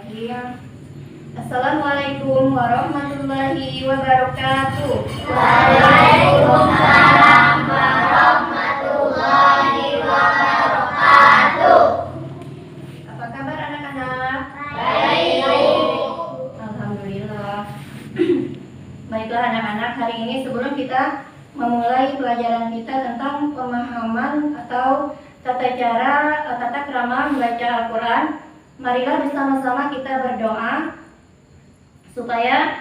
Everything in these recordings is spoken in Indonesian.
Bismillahirrahmanirrahim. Assalamualaikum warahmatullahi wabarakatuh. Waalaikumsalam warahmatullahi wabarakatuh. Apa kabar anak-anak? Baik. Alhamdulillah. Baiklah anak-anak, hari ini sebelum kita memulai pelajaran kita tentang pemahaman atau tata krama membaca Al-Quran, marilah bersama-sama kita berdoa supaya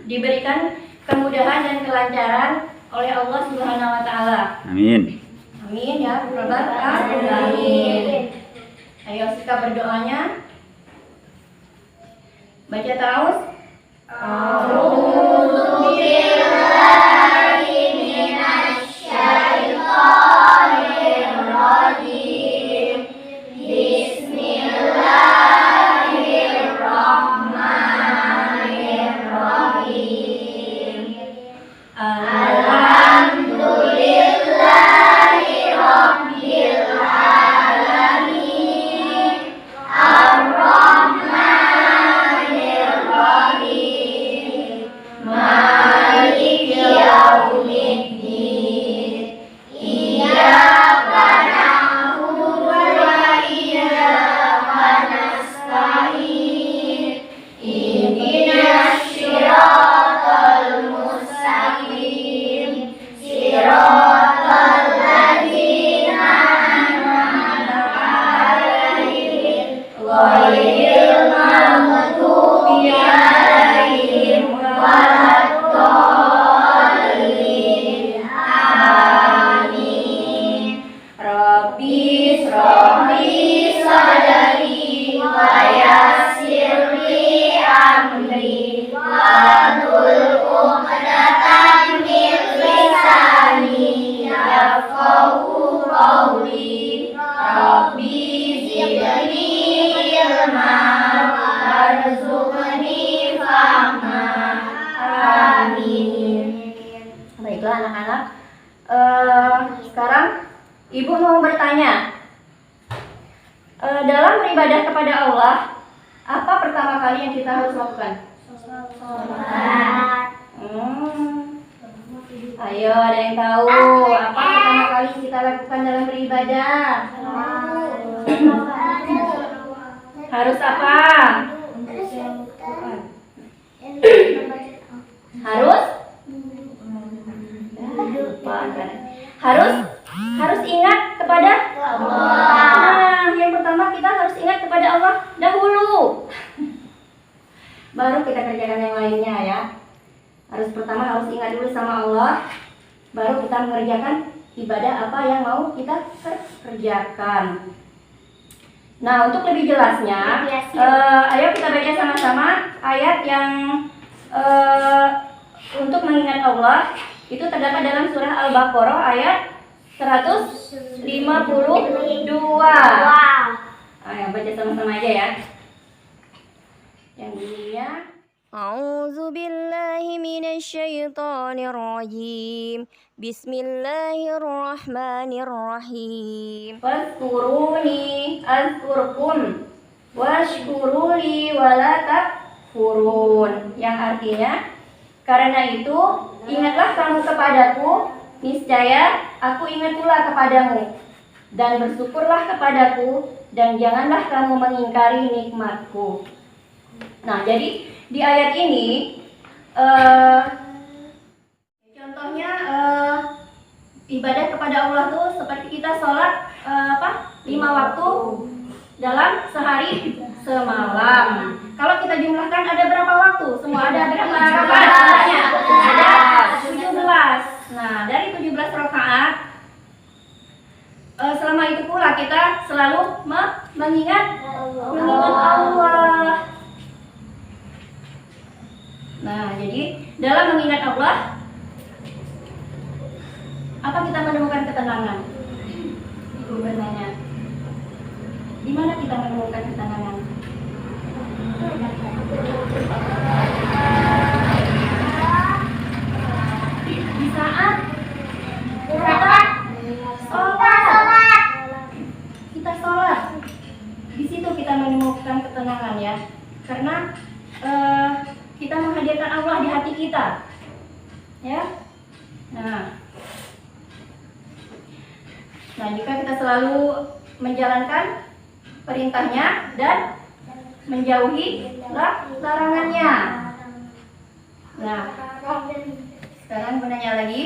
diberikan kemudahan dan kelancaran oleh Allah Subhanahu wa taala. Amin. Amin ya Rabbal alamin. Ayo kita berdoanya. Baca terus. Baiklah anak-anak, sekarang Ibu mau bertanya, dalam beribadah kepada Allah, apa pertama kali yang kita harus lakukan? Ayo, ada yang tahu apa pertama kali kita lakukan dalam beribadah? Harus apa? Harus ingat kepada Allah. Nah, yang pertama kita harus ingat kepada Allah dahulu. Baru kita kerjakan yang lainnya ya. Pertama harus ingat dulu sama Allah, baru kita mengerjakan ibadah apa yang mau kita kerjakan. Nah, untuk lebih jelasnya, ayo kita baca sama-sama ayat yang untuk mengingat Allah. Itu terdapat dalam surah Al-Baqarah ayat 152. Ayo baca sama-sama aja ya. Yang dulunya. A'udzu billahi minasyaitonir rajim. Bismillahirrahmanirrahim. Fazkuruni azkurkum washkuruli wala takfurun. Yang artinya, karena itu ingatlah kamu kepadaku, niscaya aku ingat pula kepadamu, dan bersyukurlah kepadaku, dan janganlah kamu mengingkari nikmatku. Nah, jadi di ayat ini contohnya ibadah kepada Allah tuh seperti kita sholat 5 waktu dalam sehari semalam. Kalau kita jumlahkan ada berapa waktu? Semua ada berapa rakaatnya? Ada 17. Nah, dari 17 rakaat selama itu pula kita selalu mengingat Allah. Nah, jadi dalam mengingat Allah, apa kita menemukan ketenangan? Ibu bertanya, di mana kita menemukan ketenangan? Di saat kita sholat. Di situ kita menemukan karena kita menghadirkan Allah di hati kita, ya. Nah, jika kita selalu menjalankan perintahnya dan menjauhi larangannya. Nah, sekarang bertanya lagi,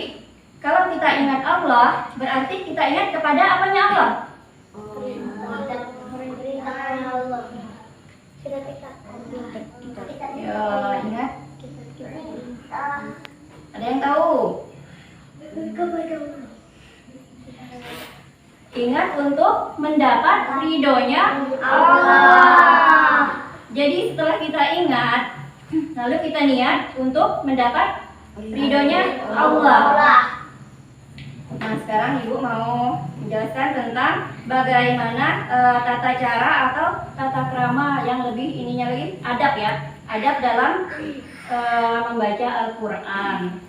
kalau kita ingat Allah, berarti kita ingat kepada apanya Allah? Ya, ingat. Ada yang tahu? Ingat untuk mendapat ridhonya Allah. Jadi setelah kita ingat, lalu kita niat untuk mendapat ridhonya Allah. Nah, sekarang Ibu mau menjelaskan tentang bagaimana tata cara atau tata krama yang lebih ininya lagi, adab ya, adab dalam membaca Al-Quran.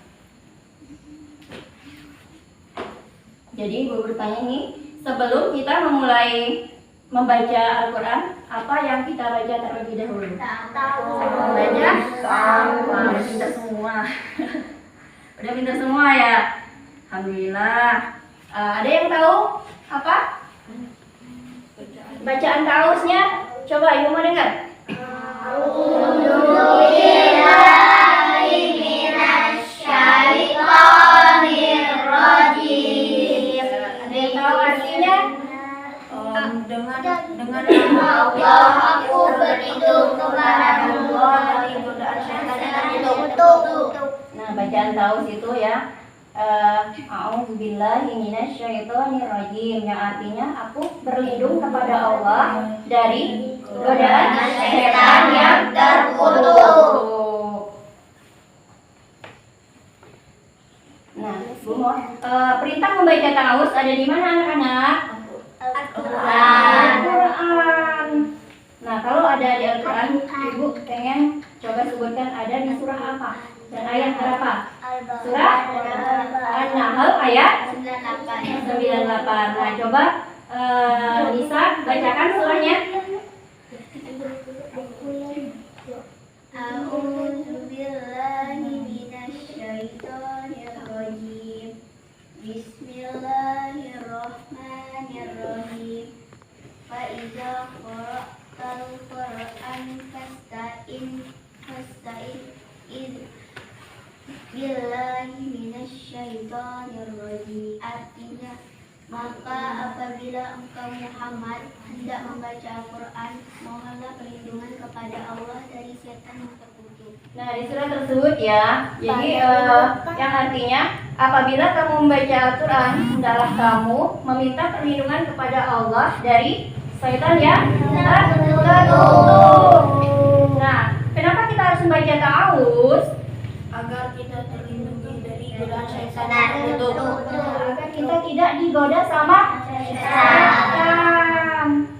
Jadi Ibu bertanya nih, sebelum kita memulai membaca Al-Quran, apa yang kita baca terlebih dahulu? Baca? Udah pintar semua. Udah pintar semua ya? Alhamdulillah. Ada yang tahu apa? Bacaan tausnya? Coba Ibu mau dengar? Ada yang tahu artinya? Dengan nama Allah aku berlindung kepada Allah dari godaan syaitan yang terkutuk. Nah, bacaan taus itu ya, A'udzubillahi minasyaitonirrajim, yang artinya aku berlindung kepada Allah dari godaan syaitan yang terkutuk. Nah, Bu mau perintah membaca taus ada di mana anak-anak? Al-Quran. Nah, kalau ada di Al-Quran, Ibu pengen coba sebutkan ada di surah apa dan ayat berapa? Surah An-Nahl ayat 98. Nah, coba Nisa bacakan surahnya. A'udzubillahi minasyaitonirrajim. Bismillahirrahmanirrahim. Fa'idza qara'tal Qur'an fasta'in billahi minasyaitonirrajim. Artinya, maka apabila engkau Muhammad hendak membaca Al-Quran, mohonlah perlindungan kepada Allah dari setan yang terkutuk. Nah, di surah tersebut ya, jadi yang artinya apabila kamu membaca Al-Quran, hendaklah kamu meminta perlindungan kepada Allah dari setan yang terkutuk. Nah, kenapa kita harus membaca ta'awuz? Agar kita terlindungi dari godaan setan yang terkutuk. Agar kita tidak digoda sama setan.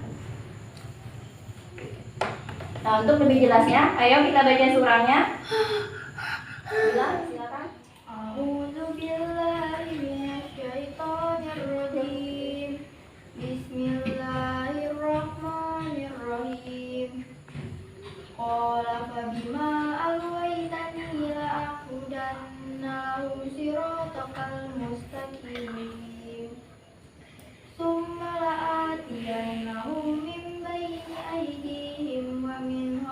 Nah, untuk lebih jelasnya, ayo kita baca surahnya. Silakan. A'udzubillahi minasyaitonirrajim. Bismillahirrahmanirrahim. Qala fabima alwaytani la'aqudanna siratal mustaqim. Summa la'atiyannahum min bayni aydihim wa min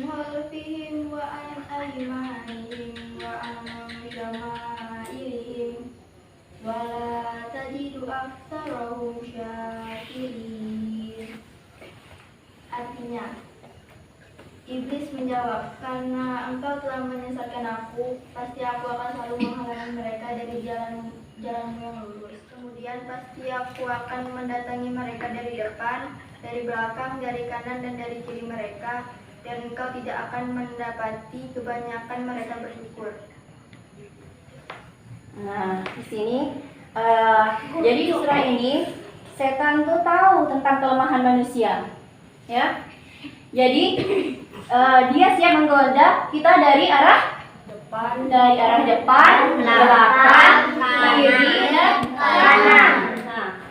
khalfihim wa an aymanihim wa an shama'ilihim wa la tajidu aktsarahum syakirin. Artinya, Iblis menjawab, karena engkau telah menyesatkan aku, pasti aku akan selalu menghalangi mereka dari jalanmu yang lurus. Kemudian pasti aku akan mendatangi mereka dari depan, dari belakang, dari kanan dan dari kiri mereka, dan engkau tidak akan mendapati kebanyakan mereka bersyukur. Nah, di sini jadi di surah ini setan tuh tahu tentang kelemahan manusia, ya. Jadi dia siap menggoda kita dari arah depan, belakang, kiri dan kanan. Nah,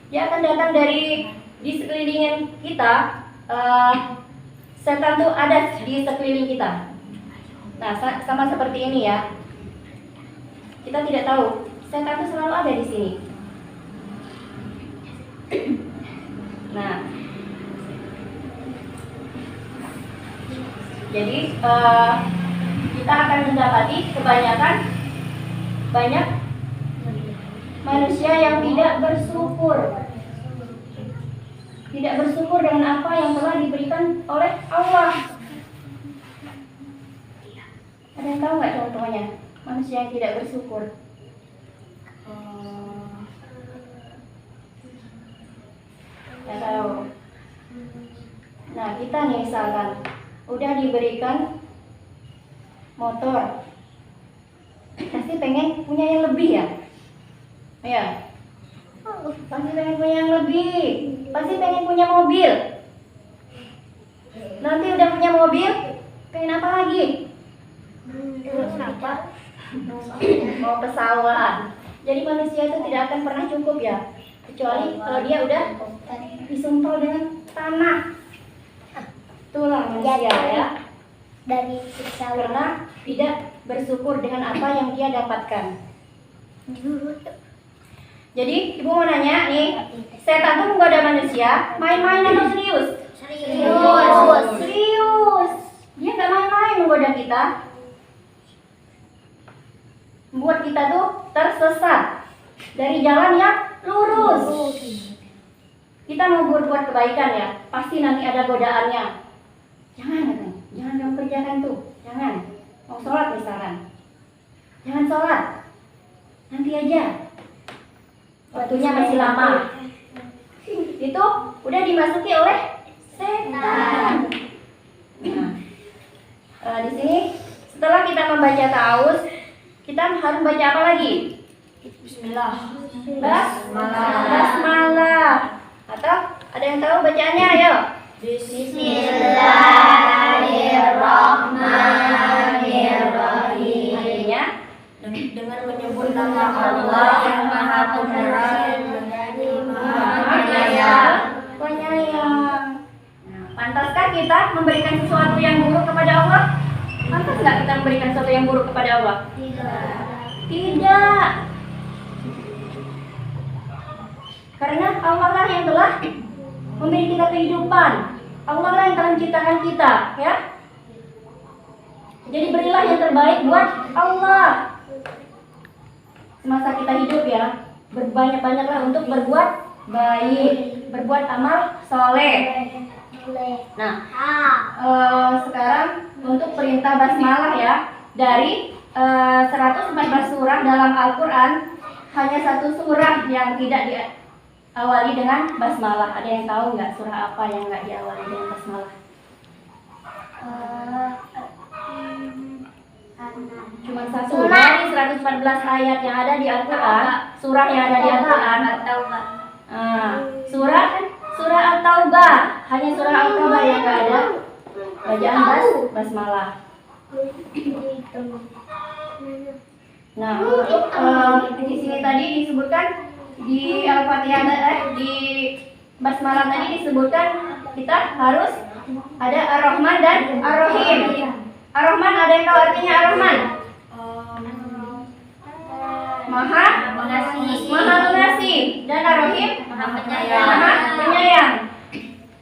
dia akan datang dari di sekeliling kita setan tuh ada di sekeliling kita. Nah, sama seperti ini ya. Kita tidak tahu, setan tuh selalu ada di sini. Nah, jadi kita akan mendapati banyak manusia yang tidak bersyukur. Tidak bersyukur dengan apa yang telah diberikan oleh Allah. Ada yang tahu nggak contohnya? Manusia yang tidak bersyukur. Nggak tahu. Nah, kita nih misalkan udah diberikan motor, pasti pengen punya yang lebih ya? Ya, pasti pengen punya yang lebih. Pasti pengen punya mobil. Nanti udah punya mobil, pengen apa lagi? Mau pesawat. Jadi manusia itu tidak akan pernah cukup ya, kecuali kalau dia udah disumpel dengan tanah. Itulah manusia ya. Dari siksa Karena tidak bersyukur dengan apa yang dia dapatkan. Jadi ibu mau nanya nih, setan tuh menggoda manusia, main-main atau serius? Serius. Dia nggak main-main menggoda kita. Membuat kita tuh tersesat dari jalan yang lurus. Kita mau berbuat kebaikan ya, pasti nanti ada godaannya. Jangan kamu kerjakan tuh, jangan. Mau sholat misalkan, jangan sholat, nanti aja. Waktunya masih lama. Itu udah dimasuki oleh setan. Nah, di sini setelah kita membaca ta'awuz, kita harus baca apa lagi? Bismillah. Basmalah. Atau ada yang tahu bacaannya? Ayo. Bismillahirrahmanirrahim. Artinya Dengan menyebut nama Allah yang Maha Pengasih menjadi Maha Penyayang. Nah, pantaskah kita memberikan sesuatu yang buruk kepada Allah? Pantas nggak kita memberikan sesuatu yang buruk kepada Allah? Tidak. Karena Allah lah yang telah memberi kita kehidupan. Allah lah yang telah menciptakan kita, ya. Jadi berilah yang terbaik buat Allah. Semasa kita hidup ya, berbanyak-banyaklah untuk berbuat baik, berbuat amal soleh. Nah, sekarang untuk perintah basmalah ya, dari 114 surah dalam Al-Quran, hanya satu surah yang tidak diawali dengan basmalah. Ada yang tahu nggak surah apa yang nggak diawali dengan basmalah? Cuma satu dari 114 ayat yang ada di Al-Quran, surah yang ada di Al-Quran. Surah At-Taubah, hanya surah At-Taubah yang nggak ada bacaan basmalah. Nah, untuk di sini tadi disebutkan di Al-Fatihah di basmalah tadi disebutkan kita harus ada Ar-Rahman dan Ar-Rahim. Ar-Rahman, ada yang tahu artinya Ar-Rahman? Maha Pengasih, dan Ar-Rahim Maha Penyayang.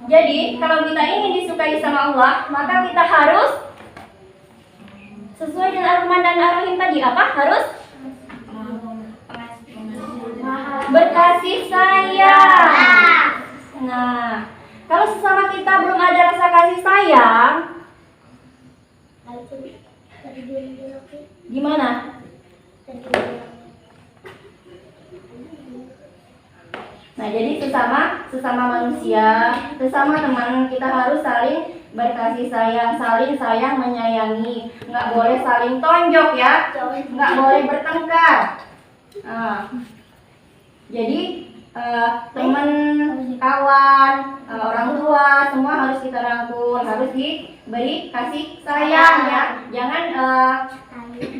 Jadi kalau kita ingin disukai sama Allah, maka kita harus sesuai dengan Ar-Rahman dan Ar-Rahim tadi. Apa? Harus berkasih sayang. Nah, kalau sesama kita belum ada rasa kasih sayang, gimana? Nah, jadi sesama manusia, sesama teman, kita harus saling berkasih sayang, saling sayang menyayangi. Nggak boleh saling tonjok ya, nggak boleh bertengkar. Nah, jadi teman, kawan, orang tua, semua harus kita rangkul, harus diberi kasih sayang ya. Jangan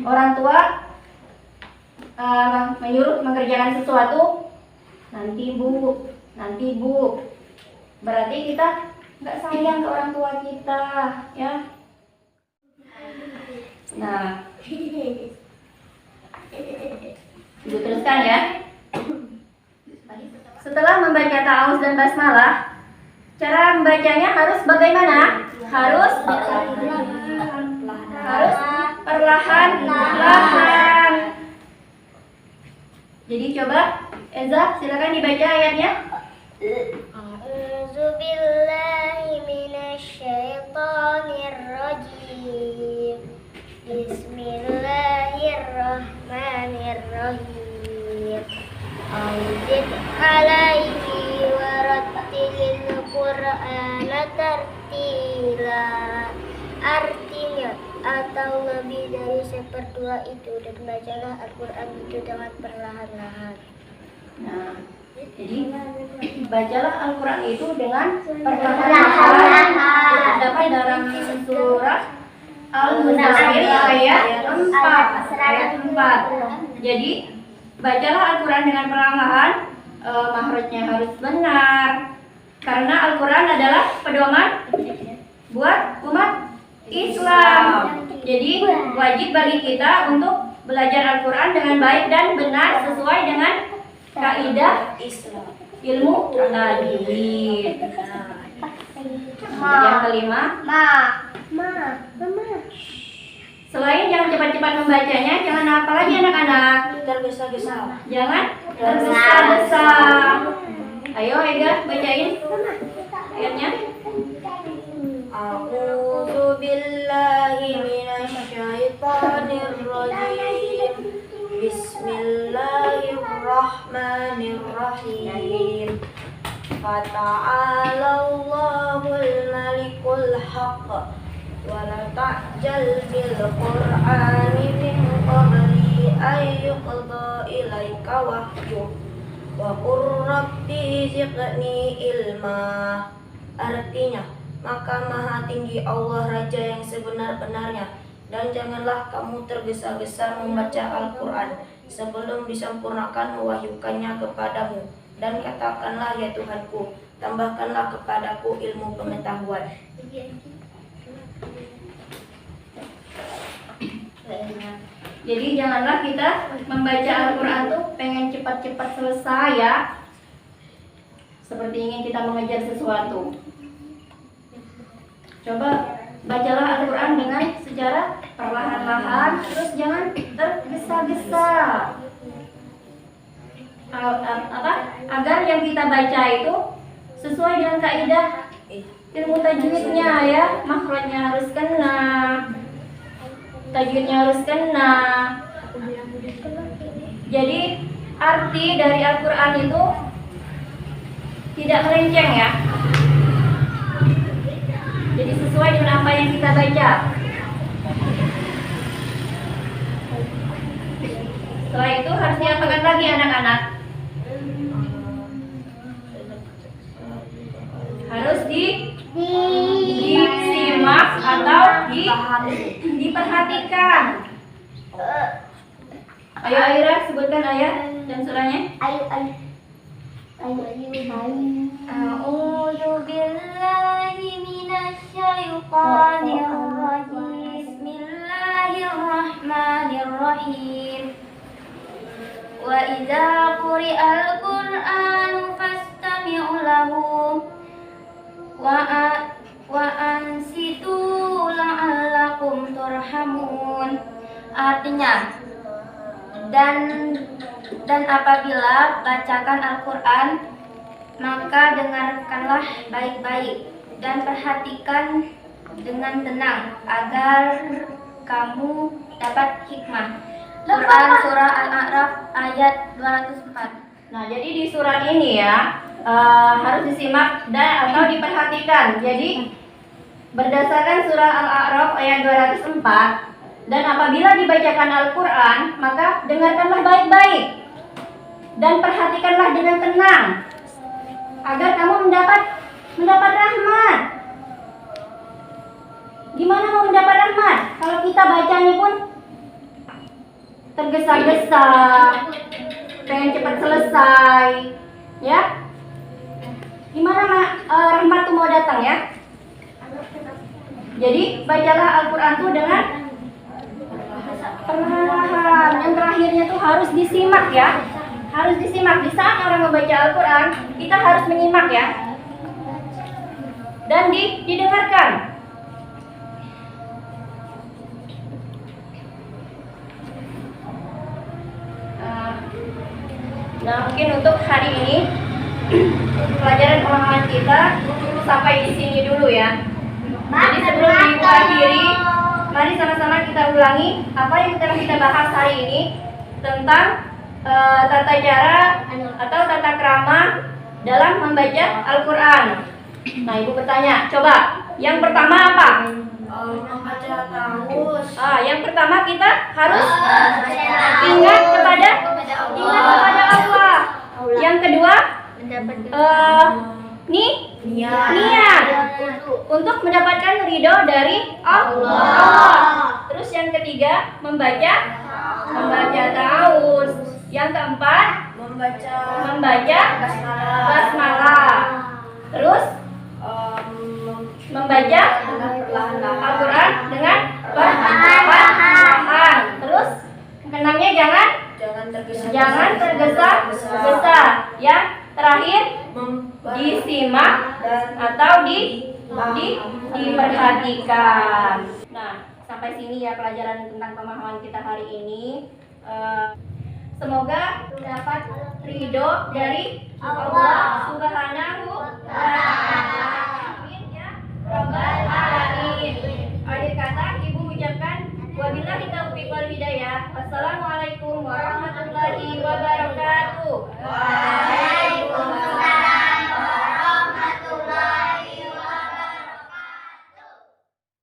orang tua menyuruh mengerjakan sesuatu, nanti bu, berarti kita nggak sayang ke orang tua kita, ya. Nah, Ibu teruskan ya. Setelah membaca ta'awuz dan basmalah, cara membacanya harus bagaimana? Harus perlahan-lahan. Jadi coba Eza, silakan dibaca ayatnya. A'udzu billahi minasyaitonir rajim. Bismillahirrahmanirrahim. Anzid alaihi warattilil Qur'ana tartila. Artinya atau lebih dari seperdua itu, dan bacalah Al-Quran itu dengan perlahan-lahan. Nah, jadi bacalah Al-Quran itu dengan perlahan-lahan. Terdapat dalam surah Al-Muzammil ayat 4. Jadi bacalah Al-Quran dengan perlahan-lahan. Makhrajnya harus benar, karena Al-Quran adalah pedoman buat umat Islam. Jadi wajib bagi kita untuk belajar Al-Quran dengan baik dan benar sesuai dengan kaidah Islam. ilmu tajwid. Yang kelima, selain jangan cepat-cepat membacanya, jangan apa lagi anak-anak? Tergesa-gesa. Jangan tergesa-gesa. Ayo Ega, bacain ayatnya. A'udzu billahi minasyaitonir rajim. Bismillahirrahmanirrahim. Fata'alallahul malikul haqq wa la ta'jal bil qur'ani min qabli an yuqda ilaika wahyu wa qur rabbi zidni ilma. Artinya, maka maha tinggi Allah Raja yang sebenar-benarnya, dan janganlah kamu tergesa-gesa membaca Al-Quran sebelum disempurnakan mewahyukannya kepadamu. Dan katakanlah, ya Tuhanku, tambahkanlah kepadaku ilmu pengetahuan. Jadi janganlah kita membaca Al-Quran tuh pengen cepat-cepat selesai ya, seperti ingin kita mengejar sesuatu. Coba bacalah Al-Quran dengan secara perlahan-lahan, terus jangan tergesa-gesa. Agar yang kita baca itu sesuai dengan kaidah ilmu tajwidnya ya, makhrajnya harus kena, tajwidnya harus kena. Jadi arti dari Al-Quran itu tidak melenceng ya. Jadi sesuai dengan apa yang kita baca. Setelah itu harus diapakan lagi anak-anak? Harus disimak atau diperhatikan. Ayo Aira, sebutkan ayat dan surahnya. A'udzu billahi minasyaitonir rajim. Bismillahirrahmanirrahim. Wa idza quri'al Qur'anu fastami'u lahu wa ansitu la'allakum turhamun. Artinya, dan apabila bacakan Al-Quran, maka dengarkanlah baik-baik dan perhatikan dengan tenang agar kamu dapat hikmah. Quran Surah Al-A'raf ayat 204. Nah, jadi di surat ini ya harus disimak dan atau diperhatikan. Jadi berdasarkan surah Al-A'raf ayat 204, dan apabila dibacakan Al-Quran, maka dengarkanlah baik-baik dan perhatikanlah dengan tenang agar kamu mendapat rahmat. Gimana mau mendapat rahmat kalau kita bacanya pun tergesa-gesa, pengen cepat selesai, ya? Gimana rahmat itu mau datang ya? Jadi bacalah Al-Quran tuh dengan perlahan. Yang terakhirnya tuh harus disimak ya. Harus disimak. Di saat orang membaca Al-Quran, kita harus menyimak ya. Dan didengarkan. Nah, mungkin untuk hari ini pelajaran pemahaman kita sampai di sini dulu ya. Jadi sebelum Ibu akhiri, mari sama-sama kita ulangi apa yang telah kita bahas hari ini tentang tata cara atau tata krama dalam membaca Al-Quran. Nah, Ibu bertanya, coba yang pertama apa? Membaca taus. Yang pertama kita harus ingat kepada Allah. Yang kedua, niat untuk mendapatkan ridho dari Allah. Terus yang ketiga, membaca taus. Yang keempat, membaca basmalah. Terus membaca Al-Quran dengan perlahan. Terus keenamnya jangan tergesa-gesa. Yang terakhir, disimak atau diperhatikan. Nah, sampai sini ya pelajaran tentang pemahaman kita hari ini. Semoga dapat ridho dari Allah Subhanahu wa Ta'ala. Amin ya Rabbal Alamin. Akhir kata Ibu ucapkan wabillahi taufiq wal hidayah. Wassalamualaikum